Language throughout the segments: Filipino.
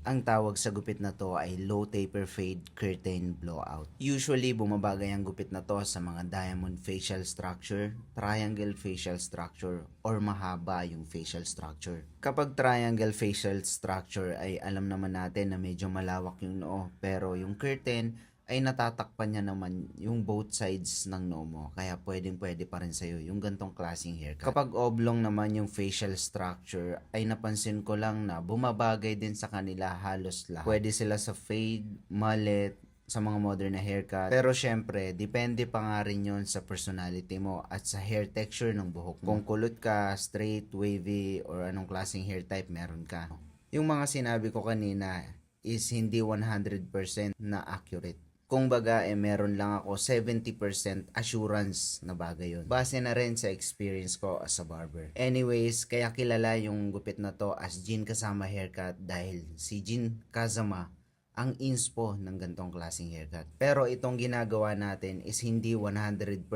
Ang tawag sa gupit na to ay low taper fade curtain blowout. Usually, bumabagay ang gupit na to sa mga diamond facial structure, triangle facial structure, or mahaba yung facial structure. Kapag triangle facial structure ay alam naman natin na medyo malawak yung noo, pero yung curtain ay natatakpan niya naman yung both sides ng noo mo. Kaya pwede pa rin sa'yo yung gantong klaseng haircut. Kapag oblong naman yung facial structure, ay napansin ko lang na bumabagay din sa kanila halos lahat. Pwede sila sa fade, mullet, sa mga modern na haircut. Pero syempre, depende pa nga rin yun sa personality mo at sa hair texture ng buhok mo. Kung kulot ka, straight, wavy, or anong klaseng hair type meron ka. Yung mga sinabi ko kanina is hindi 100% na accurate. Kung baga, meron lang ako 70% assurance na bagay yun. Base na rin sa experience ko as a barber. Anyways, kaya kilala yung gupit na to as Jin Kazama haircut dahil si Jin Kazama ang inspo ng gantong klaseng haircut. Pero itong ginagawa natin is hindi 100%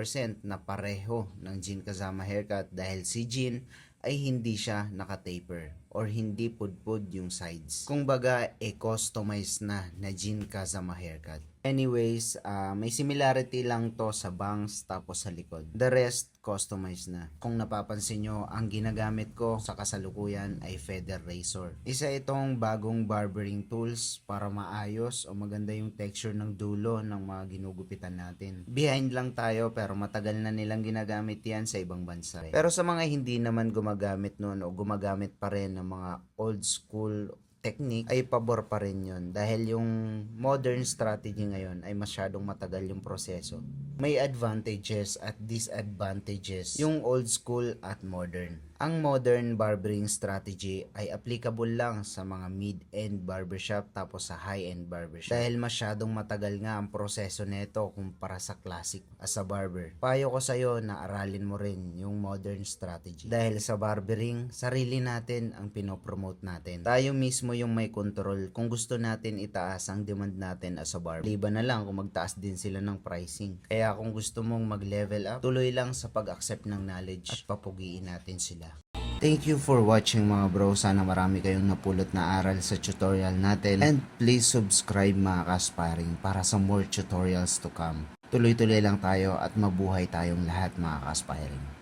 na pareho ng Jin Kazama haircut dahil si Jin ay hindi siya naka-taper or hindi pudpud yung sides. Kung baga, customize na Jin Kazama haircut. Anyways, may similarity lang to sa bangs tapos sa likod. The rest, customized na. Kung napapansin nyo, ang ginagamit ko sa kasalukuyan ay feather razor. Isa itong bagong barbering tools para maayos o maganda yung texture ng dulo ng mga ginugupitan natin. Behind lang tayo pero matagal na nilang ginagamit yan sa ibang bansa. Pero sa mga hindi naman gumagamit nun o gumagamit pa rin ng mga old school technique ay pabor pa rin yun dahil yung modern strategy ngayon ay masyadong matagal yung proseso. May advantages at disadvantages yung old school at modern. Ang modern barbering strategy ay applicable lang sa mga mid-end barbershop tapos sa high-end barbershop dahil masyadong matagal nga ang proseso nito kumpara sa classic. As a barber, payo ko sa'yo na aralin mo rin yung modern strategy dahil sa barbering, sarili natin ang pinopromote natin. Tayo mismo yung may control kung gusto natin itaas ang demand natin as a barber. Liban na lang kung magtaas din sila ng pricing. Kaya kung gusto mong mag-level up, tuloy lang sa pag-accept ng knowledge at papugiin natin sila. Thank you for watching mga bro. Sana marami kayong napulot na aral sa tutorial natin. And please subscribe mga ka-aspiring para sa more tutorials to come. Tuloy-tuloy lang tayo at mabuhay tayong lahat mga ka-aspiring.